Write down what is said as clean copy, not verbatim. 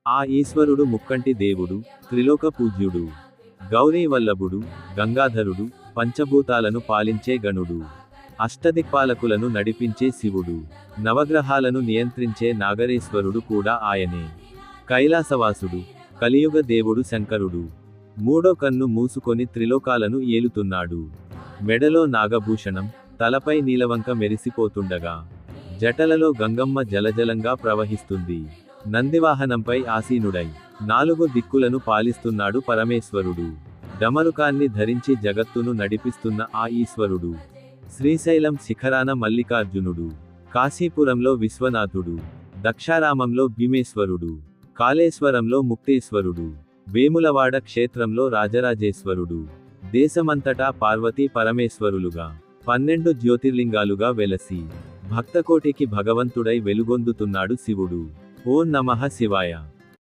ఆ ఈశ్వరుడు ముక్కంటి దేవుడు, త్రిలోక పూజ్యుడు, గౌరీ వల్లభుడు, గంగాధరుడు, పంచభూతాలను పాలించే గణుడు, అష్టదిక్పాలకులను నడిపించే శివుడు, నవగ్రహాలను నియంత్రించే నాగరేశ్వరుడు కూడా ఆయనే. కైలాసవాసుడు, కలియుగ దేవుడు శంకరుడు, మూడో కన్ను మూసుకొని త్రిలోకాలను ఏలుతున్నాడు. మెడలో నాగభూషణం, తలపై నీలవంక మెరిసిపోతుండగా, జటలలో గంగమ్మ జలజలంగా ప్రవహిస్తుంది. నందివాహనంపై ఆసీనుడై, నాలుగు దిక్కులను పాలిస్తున్నాడు పరమేశ్వరుడు. డమరుకాన్ని ధరించి జగత్తును నడిపిస్తున్న ఆ ఈశ్వరుడు, శ్రీశైలం శిఖరాన మల్లికార్జునుడు, కాశీపురంలో విశ్వనాథుడు, దక్షారామంలో భీమేశ్వరుడు, కాళేశ్వరంలో ముక్తేశ్వరుడు, వేములవాడ క్షేత్రంలో రాజరాజేశ్వరుడు, దేశమంతటా పార్వతీ పరమేశ్వరులుగా 12 జ్యోతిర్లింగాలుగా వెలసి, భక్తకోటికి భగవంతుడై వెలుగొందుతున్నాడు శివుడు. ఓం నమః శివాయ.